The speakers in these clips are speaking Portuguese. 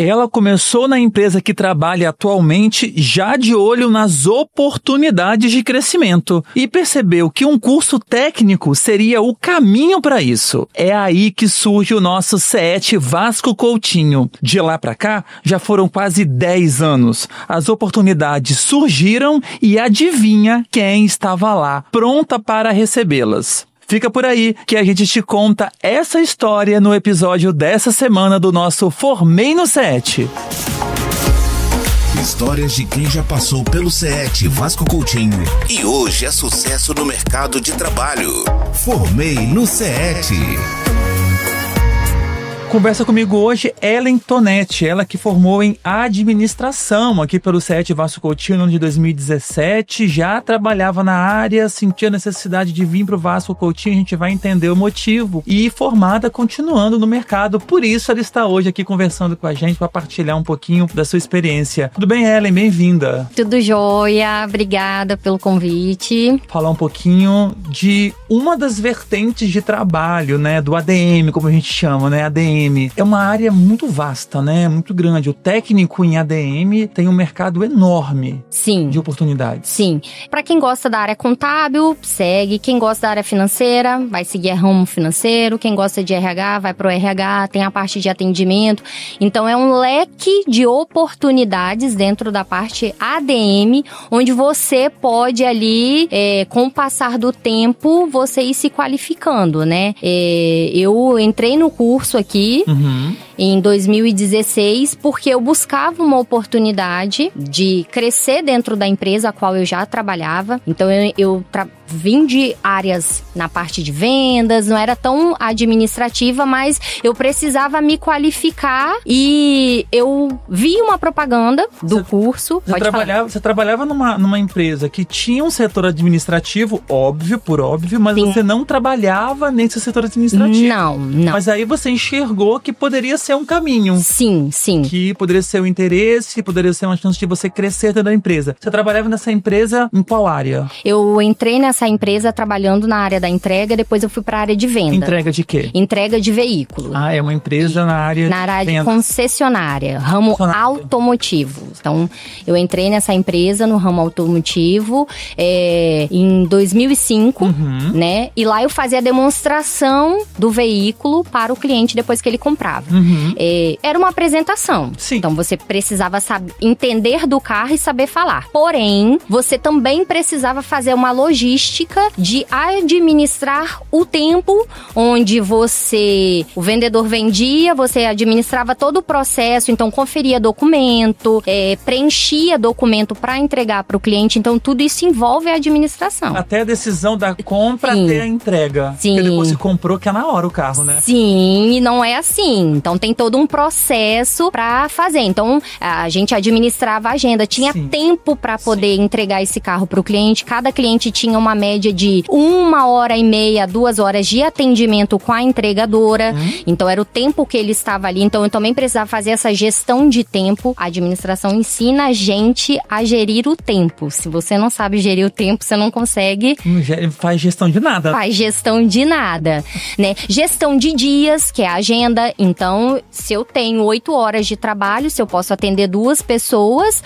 Ela começou na empresa que trabalha atualmente já de olho nas oportunidades de crescimento e percebeu que um curso técnico seria o caminho para isso. É aí que surge o nosso CET Vasco Coutinho. De lá para cá, já foram quase 10 anos. As oportunidades surgiram e adivinha quem estava lá, pronta para recebê-las. Fica por aí que a gente te conta essa história no episódio dessa semana do nosso Formei no CET. Histórias de quem já passou pelo CET Vasco Coutinho e hoje é sucesso no mercado de trabalho. Formei no CET. Conversa comigo hoje Ellen Tonetti, ela que formou em administração aqui pelo CET Vasco Coutinho no ano de 2017, já trabalhava na área, sentia a necessidade de vir para o Vasco Coutinho, a gente vai entender o motivo, e formada continuando no mercado, por isso ela está hoje aqui conversando com a gente para partilhar um pouquinho da sua experiência. Tudo bem, Ellen? Bem-vinda. Tudo jóia, obrigada pelo convite. Falar um pouquinho de uma das vertentes de trabalho, né, do ADM, como a gente chama, né, ADM. É uma área muito vasta, né? Muito grande. O técnico em ADM tem um mercado enorme. Sim. De oportunidades. Sim. Para quem gosta da área contábil, segue. Quem gosta da área financeira, vai seguir ramo financeiro. Quem gosta de RH, vai pro RH. Tem a parte de atendimento. Então, é um leque de oportunidades dentro da parte ADM, onde você pode ali, com o passar do tempo, você ir se qualificando, né? Eu entrei no curso aqui, em 2016, porque eu buscava uma oportunidade de crescer dentro da empresa a qual eu já trabalhava. Então, eu vim de áreas na parte de vendas, não era tão administrativa, mas eu precisava me qualificar e eu vi uma propaganda do curso. Você trabalhava numa empresa que tinha um setor administrativo, óbvio, mas sim, você não trabalhava nesse setor administrativo. Não. Mas aí você enxergou que poderia ser um caminho. Sim. Que poderia ser um interesse, poderia ser uma chance de você crescer dentro da empresa. Você trabalhava nessa empresa em qual área? Eu entrei nessa empresa trabalhando na área da entrega, depois eu fui para a área de venda. Entrega de quê? Entrega de veículo. Ah, é uma empresa na área de concessionária, ramo automotivo. Então, eu entrei nessa empresa no ramo automotivo em 2005, né? E lá eu fazia a demonstração do veículo para o cliente depois que ele comprava. Era uma apresentação. Sim. Então, você precisava entender do carro e saber falar. Porém, você também precisava fazer uma logística de administrar o tempo onde o vendedor vendia, você administrava todo o processo, então conferia documento, preenchia documento para entregar para o cliente. Então, tudo isso envolve a administração. Até a decisão da compra, sim, até a entrega. Sim. Porque depois se comprou que é na hora o carro, né? Sim, e não é assim. Então, tem todo um processo para fazer. Então, a gente administrava a agenda. Tinha tempo para poder entregar esse carro para o cliente. Cada cliente tinha uma média de 1h30, 2 horas de atendimento com a entregadora. Então, era o tempo que ele estava ali. Então, eu também precisava fazer essa gestão de tempo. A administração ensina a gente a gerir o tempo. Se você não sabe gerir o tempo, você não consegue... Não faz gestão de nada. Faz gestão de nada, né? Gestão de dias, que é a agenda. Então, se eu tenho 8 horas de trabalho, se eu posso atender 2 pessoas,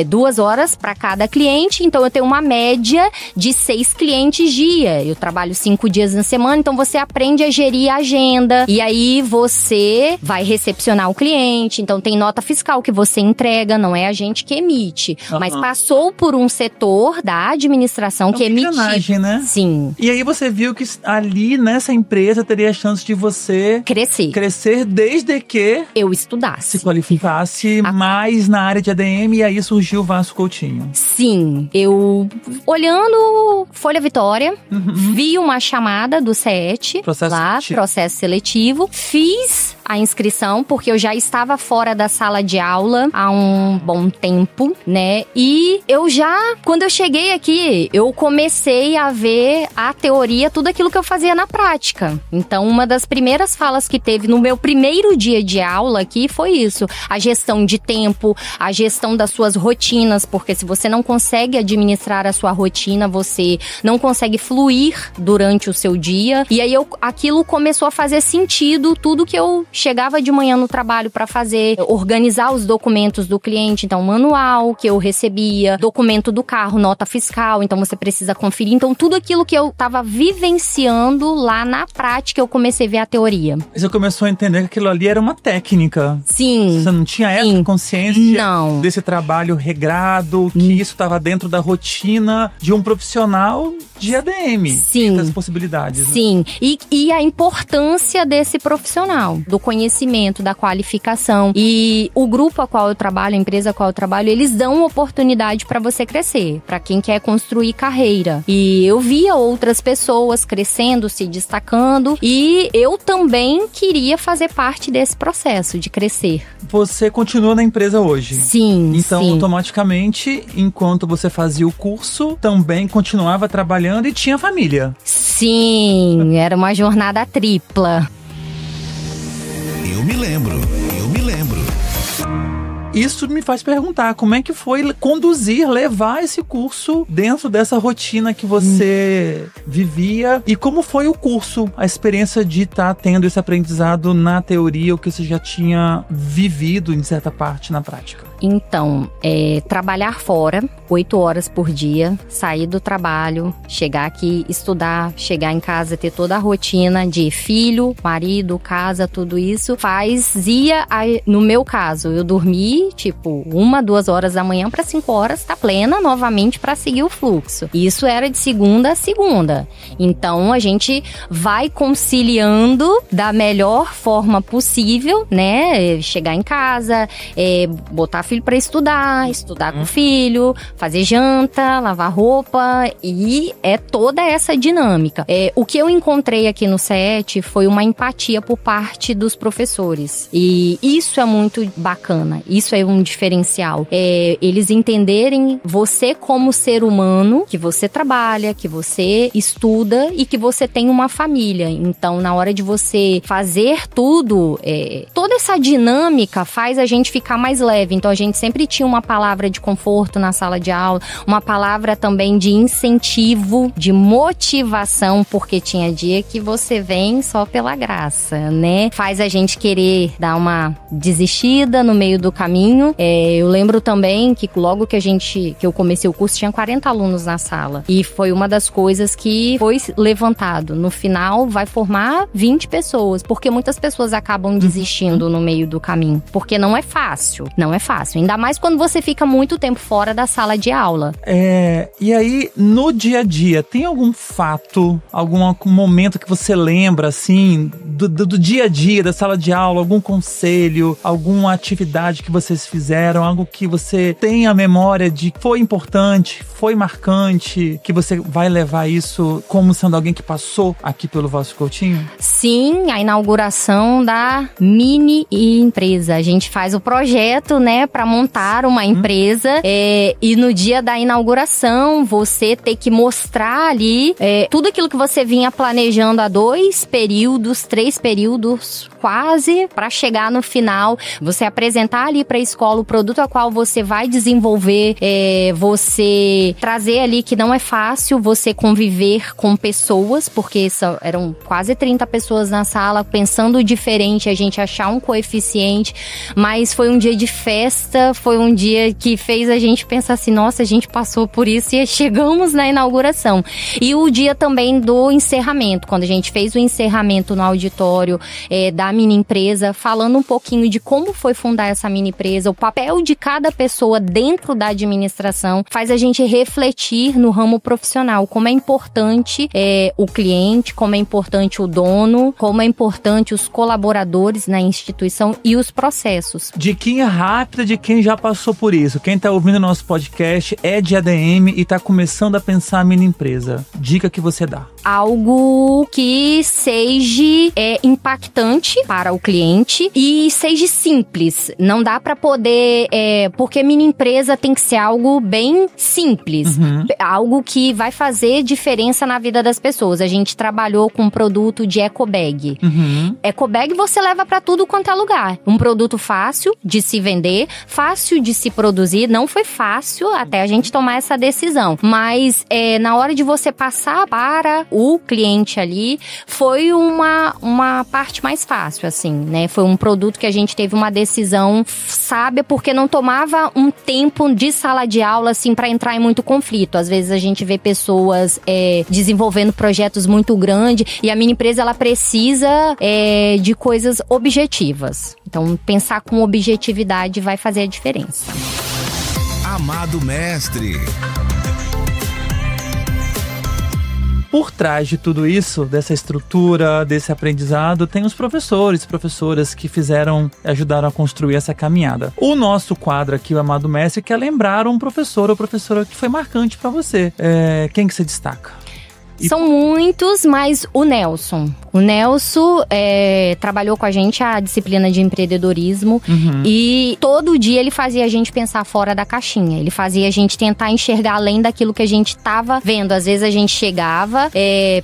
2 horas para cada cliente, então eu tenho uma média de 6 clientes dia. Eu trabalho 5 dias na semana, então você aprende a gerir a agenda. E aí você vai recepcionar o cliente. Então tem nota fiscal que você entrega, não é a gente que emite. Mas passou por um setor da administração que emite. Né? Sim. E aí você viu que ali nessa empresa teria a chance de você crescer desde que eu estudasse, se qualificasse mais na área de ADM, e aí surgiu o Vasco Coutinho. Sim, eu olhando Folha Vitória, vi uma chamada do CET, processo seletivo, fiz a inscrição, porque eu já estava fora da sala de aula há um bom tempo, né? E quando eu cheguei aqui, eu comecei a ver a teoria, tudo aquilo que eu fazia na prática. Então, uma das primeiras falas que teve no meu primeiro dia de aula aqui foi isso. A gestão de tempo, a gestão das suas rotinas, porque se você não consegue administrar a sua rotina, você não consegue fluir durante o seu dia. E aí, aquilo começou a fazer sentido, tudo que eu chegava de manhã no trabalho para organizar os documentos do cliente, então manual que eu recebia, documento do carro, nota fiscal, então você precisa conferir. Então tudo aquilo que eu tava vivenciando lá na prática, eu comecei a ver a teoria. Você começou a entender que aquilo ali era uma técnica. Sim. Você não tinha essa consciência não. desse trabalho regrado, que isso estava dentro da rotina de um profissional de ADM. Sim. Das possibilidades. Sim. Né? E a importância desse profissional, do conhecimento, da qualificação. E o grupo a qual eu trabalho, a empresa a qual eu trabalho, eles dão oportunidade para você crescer, para quem quer construir carreira. E eu via outras pessoas crescendo, se destacando, e eu também queria fazer parte desse processo de crescer. Você continua na empresa hoje? Sim, então, sim. Automaticamente, enquanto você fazia o curso, também continuava trabalhando e tinha família. Sim, era uma jornada tripla. Eu me lembro. Isso me faz perguntar, como é que foi levar esse curso dentro dessa rotina que você vivia? E como foi o curso, a experiência de estar tendo esse aprendizado na teoria, o que você já tinha vivido em certa parte na prática? Então, trabalhar fora, 8 horas por dia, sair do trabalho, chegar aqui, estudar, chegar em casa, ter toda a rotina de filho, marido, casa, tudo isso, no meu caso, eu dormi, 1, 2 horas da manhã para 5 horas, tá plena novamente para seguir o fluxo. E isso era de segunda a segunda. Então, a gente vai conciliando da melhor forma possível, né? Chegar em casa, botar filho para estudar com o filho, fazer janta, lavar roupa, e é toda essa dinâmica. O que eu encontrei aqui no CET foi uma empatia por parte dos professores, e isso é muito bacana, isso é um diferencial. Eles entenderem você como ser humano, que você trabalha, que você estuda e que você tem uma família. Então, na hora de você fazer tudo, toda essa dinâmica faz a gente ficar mais leve. Então, a gente sempre tinha uma palavra de conforto na sala de aula, uma palavra também de incentivo, de motivação, porque tinha dia que você vem só pela graça, né? Faz a gente querer dar uma desistida no meio do caminho. Eu lembro também que logo que eu comecei o curso, tinha 40 alunos na sala. E foi uma das coisas que foi levantado. No final, vai formar 20 pessoas, porque muitas pessoas acabam desistindo no meio do caminho. Porque não é fácil. Não é fácil. Ainda mais quando você fica muito tempo fora da sala de aula. E aí, no dia a dia, tem algum fato, algum momento que você lembra, assim, do dia a dia, da sala de aula, algum conselho, alguma atividade que vocês fizeram, algo que você tem a memória de que foi importante, foi marcante, que você vai levar isso como sendo alguém que passou aqui pelo Vasco Coutinho? Sim, a inauguração da mini empresa. A gente faz o projeto, né, para montar uma empresa, e no dia da inauguração você ter que mostrar ali tudo aquilo que você vinha planejando há 2 períodos, 3 períodos quase, para chegar no final, você apresentar ali para a escola o produto a qual você vai desenvolver, você trazer ali que não é fácil você conviver com pessoas, porque eram quase 30 pessoas na sala, pensando diferente, a gente achar um coeficiente, mas foi um dia de festa, foi um dia que fez a gente pensar assim, nossa, a gente passou por isso e chegamos na inauguração. E o dia também do encerramento, quando a gente fez o encerramento no auditório da mini empresa, falando um pouquinho de como foi fundar essa mini empresa, o papel de cada pessoa dentro da administração, faz a gente refletir no ramo profissional, como é importante o cliente, como é importante o dono, como é importante os colaboradores na instituição e os processos. Diquinha rápida de quem já passou por isso. Quem está ouvindo o nosso podcast é de ADM e está começando a pensar a mini empresa. Dica que você dá. Algo que seja impactante para o cliente e seja simples. Não dá para poder... porque mini empresa tem que ser algo bem simples. Algo que vai fazer diferença na vida das pessoas. A gente trabalhou com um produto de ecobag. Ecobag você leva para tudo quanto é lugar. Um produto fácil de se vender, fácil de se produzir. Não foi fácil até a gente tomar essa decisão. Mas na hora de você passar para o cliente ali, foi uma parte mais fácil, assim, né? Foi um produto que a gente teve uma decisão sábia, porque não tomava um tempo de sala de aula, assim, para entrar em muito conflito. Às vezes a gente vê pessoas desenvolvendo projetos muito grandes e a minha empresa, ela precisa de coisas objetivas. Então, pensar com objetividade vai fazer a diferença. Amado mestre. Por trás de tudo isso, dessa estrutura, desse aprendizado, tem os professores, professoras que ajudaram a construir essa caminhada. O nosso quadro aqui, o Amado Mestre, quer lembrar um professor ou professora que foi marcante para você. Quem que você destaca? São muitos, mas o Nelson. O Nelson trabalhou com a gente a disciplina de empreendedorismo e todo dia ele fazia a gente pensar fora da caixinha. Ele fazia a gente tentar enxergar além daquilo que a gente estava vendo. Às vezes a gente chegava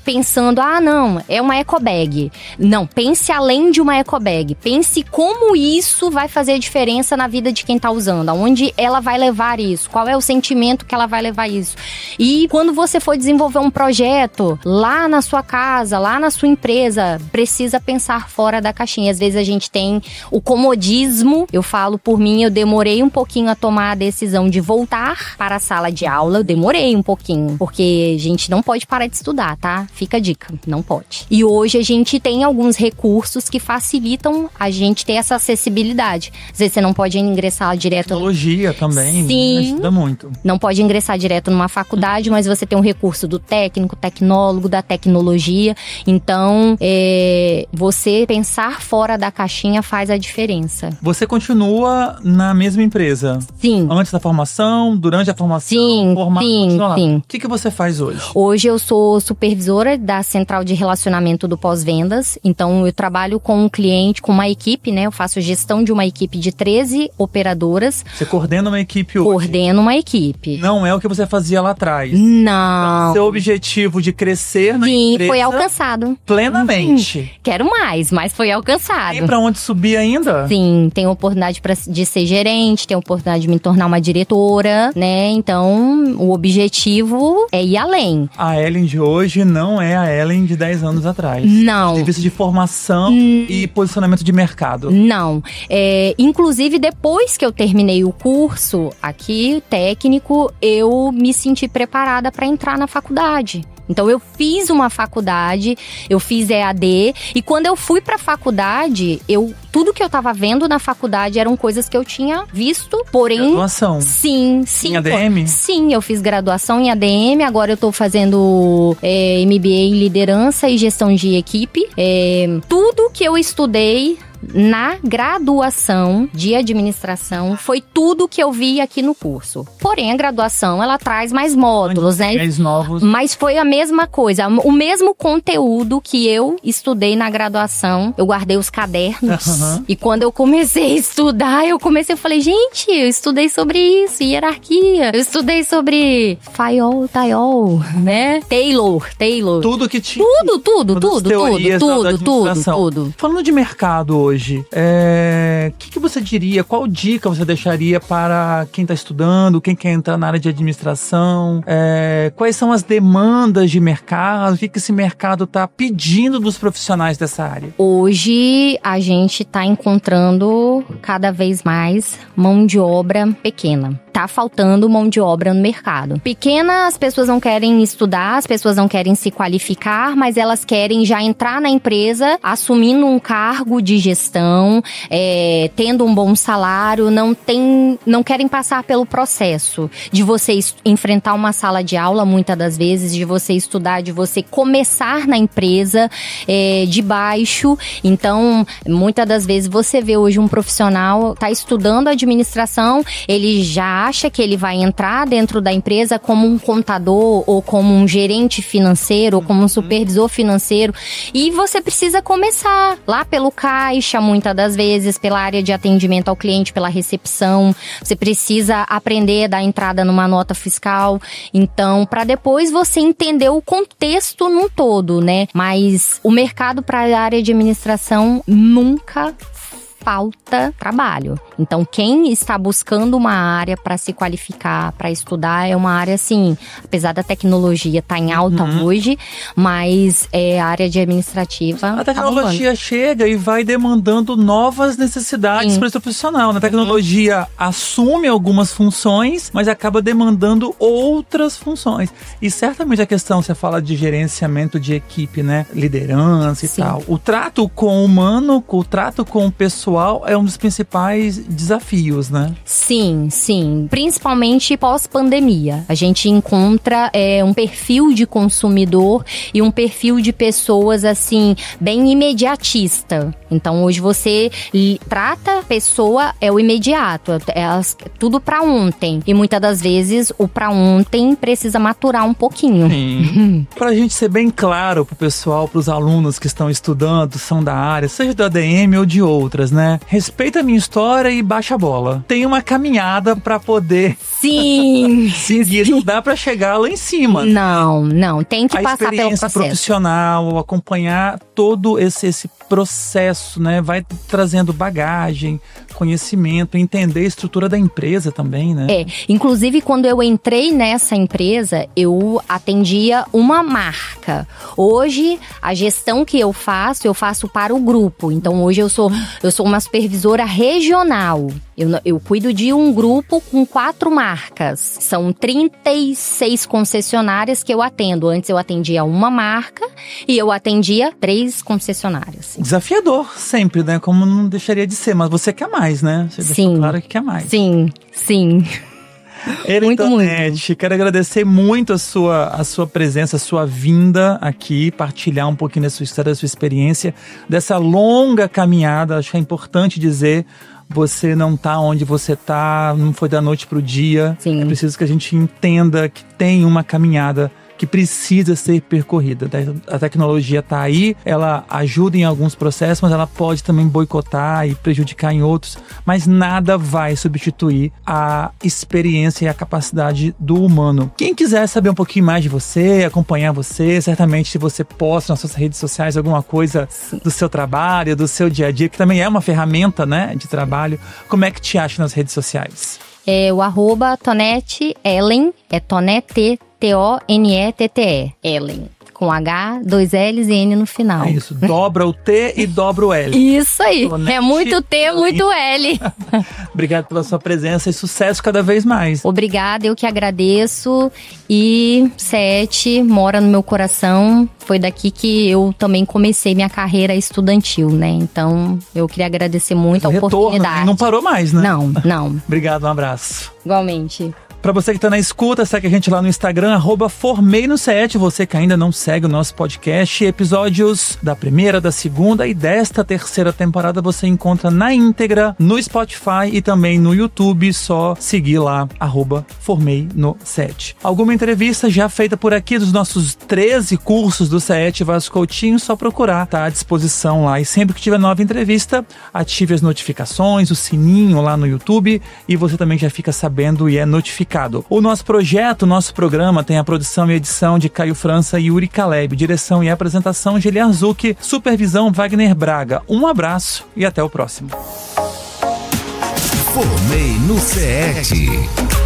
pensando, não, é uma ecobag. Não, pense além de uma ecobag. Pense como isso vai fazer a diferença na vida de quem está usando. Aonde ela vai levar isso? Qual é o sentimento que ela vai levar isso? E quando você for desenvolver um projeto lá na sua casa, lá na sua empresa, precisa pensar fora da caixinha. Às vezes a gente tem o comodismo. Eu falo por mim, eu demorei um pouquinho a tomar a decisão de voltar para a sala de aula. Eu demorei um pouquinho, porque a gente não pode parar de estudar, tá? Fica a dica, não pode. E hoje a gente tem alguns recursos que facilitam a gente ter essa acessibilidade. Às vezes você não pode ingressar direto... Tecnologia também. Sim. Ajuda muito. Não pode ingressar direto numa faculdade, mas você tem um recurso do tecnólogo, da tecnologia. Então, você pensar fora da caixinha faz a diferença. Você continua na mesma empresa? Sim. Antes da formação, durante a formação? Sim. O que você faz hoje? Hoje eu sou supervisora da Central de Relacionamento do Pós-Vendas. Então, eu trabalho com um cliente, com uma equipe, né? Eu faço gestão de uma equipe de 13 operadoras. Você coordena uma equipe hoje? Coordeno uma equipe. Não é o que você fazia lá atrás? Não. Então, seu objetivo de crescer na empresa... Sim, foi alcançado. Plenamente. Quero mais, mas foi alcançado. Tem pra onde subir ainda? Sim, tenho oportunidade de ser gerente, tenho oportunidade de me tornar uma diretora, né? Então, o objetivo é ir além. A Ellen de hoje não é a Ellen de 10 anos atrás. Não. De vista de formação e posicionamento de mercado. Não. Inclusive, depois que eu terminei o curso aqui, técnico, eu me senti preparada para entrar na faculdade. Então, eu fiz uma faculdade, eu fiz EAD, e quando eu fui pra faculdade, tudo que eu tava vendo na faculdade eram coisas que eu tinha visto, porém... Graduação? Sim. Em ADM? Sim, eu fiz graduação em ADM, agora eu tô fazendo MBA em liderança e gestão de equipe. Tudo que eu estudei na graduação de administração foi tudo que eu vi aqui no curso. Porém, a graduação, ela traz mais módulos, né? Mais novos. Mas foi a mesma coisa, o mesmo conteúdo que eu estudei na graduação. Eu guardei os cadernos. E quando eu comecei a estudar, eu falei, gente, eu estudei sobre isso, hierarquia. Eu estudei sobre Fayol, Tayol, né? Taylor. Tudo que tinha. Tudo. Falando de mercado hoje, que você diria, qual dica você deixaria para quem está estudando, quem quer entrar na área de administração? Quais são as demandas de mercado? O que esse mercado está pedindo dos profissionais dessa área? Hoje, a gente está encontrando cada vez mais mão de obra pequena. Tá faltando mão de obra no mercado. Pequena, as pessoas não querem estudar, as pessoas não querem se qualificar, mas elas querem já entrar na empresa assumindo um cargo de gestão, tendo um bom salário, não querem passar pelo processo de você enfrentar uma sala de aula, muitas das vezes, de você estudar, de você começar na empresa de baixo. Então, muitas das vezes você vê hoje um profissional tá estudando administração, ele já acha que ele vai entrar dentro da empresa como um contador ou como um gerente financeiro ou como um supervisor financeiro, e você precisa começar lá pelo caixa, muitas das vezes pela área de atendimento ao cliente, pela recepção. Você precisa aprender a dar entrada numa nota fiscal, então para depois você entender o contexto num todo, né? Mas o mercado para a área de administração nunca falta trabalho. Então, quem está buscando uma área para se qualificar, para estudar, é uma área assim, apesar da tecnologia estar em alta hoje, mas a área de administrativa. A tecnologia chega e vai demandando novas necessidades para esse profissional. A tecnologia assume algumas funções, mas acaba demandando outras funções. E certamente a questão, você fala de gerenciamento de equipe, né? Liderança e tal. O trato com o humano, o trato com o pessoal é um dos principais desafios, né? Sim, sim. Principalmente pós-pandemia. A gente encontra um perfil de consumidor e um perfil de pessoas, assim, bem imediatista. Então, hoje você trata a pessoa, é o imediato, tudo pra ontem. E muitas das vezes, o pra ontem precisa maturar um pouquinho. Sim. Pra gente ser bem claro pro pessoal, pros alunos que estão estudando, são da área, seja do ADM ou de outras, né? Respeita a minha história e baixa a bola. Tem uma caminhada pra poder seguir, não dá pra chegar lá em cima. Não, tem que passar pelo processo. A experiência profissional, acompanhar todo esse processo, né? Vai trazendo bagagem, conhecimento, entender a estrutura da empresa também, né? Inclusive quando eu entrei nessa empresa, eu atendia uma marca. Hoje, a gestão que eu faço para o grupo. Então hoje eu sou uma supervisora regional. Eu cuido de um grupo com 4 marcas. São 36 concessionárias que eu atendo. Antes eu atendia uma marca e eu atendia 3 concessionárias. Desafiador sempre, né? Como não deixaria de ser. Mas você quer mais, né? Você deixou claro que quer mais. Sim. Muito. Quero agradecer muito a sua presença, a sua vinda aqui, partilhar um pouquinho da sua história, da sua experiência, dessa longa caminhada. Acho que é importante dizer, você não tá onde você tá, não foi da noite pro dia. Sim. É preciso que a gente entenda que tem uma caminhada que precisa ser percorrida. A tecnologia está aí, ela ajuda em alguns processos, mas ela pode também boicotar e prejudicar em outros, mas nada vai substituir a experiência e a capacidade do humano. Quem quiser saber um pouquinho mais de você, acompanhar você, certamente se você posta nas suas redes sociais alguma coisa do seu trabalho, do seu dia a dia, que também é uma ferramenta, né, de trabalho, como é que te acha nas redes sociais? O @Tonete Ellen, Tonete, T-O-N-E-T-T-E, Ellen. Com H, 2 L's e N no final. É isso, dobra o T e dobra o L. Isso aí, Tonete, é muito T, muito L. Obrigado pela sua presença e sucesso cada vez mais. Obrigada, eu que agradeço. E CET mora no meu coração. Foi daqui que eu também comecei minha carreira estudantil, né? Então, eu queria agradecer muito a oportunidade. Não parou mais, né? Não. Obrigado, um abraço. Igualmente. Pra você que tá na escuta, segue a gente lá no Instagram, @FormeiNoCET. Você que ainda não segue o nosso podcast, episódios da primeira, da segunda e desta terceira temporada você encontra na íntegra no Spotify e também no YouTube. Só seguir lá, @FormeiNoCET. Alguma entrevista já feita por aqui dos nossos 13 cursos do CET Vasco Coutinho, só procurar, tá à disposição lá. E sempre que tiver nova entrevista, ative as notificações, o sininho lá no YouTube e você também já fica sabendo e é notificado. O nosso projeto, o nosso programa tem a produção e edição de Caio França e Yuri Caleb, direção e apresentação de Elian Zucchi, supervisão Wagner Braga. Um abraço e até o próximo. Formei no CET.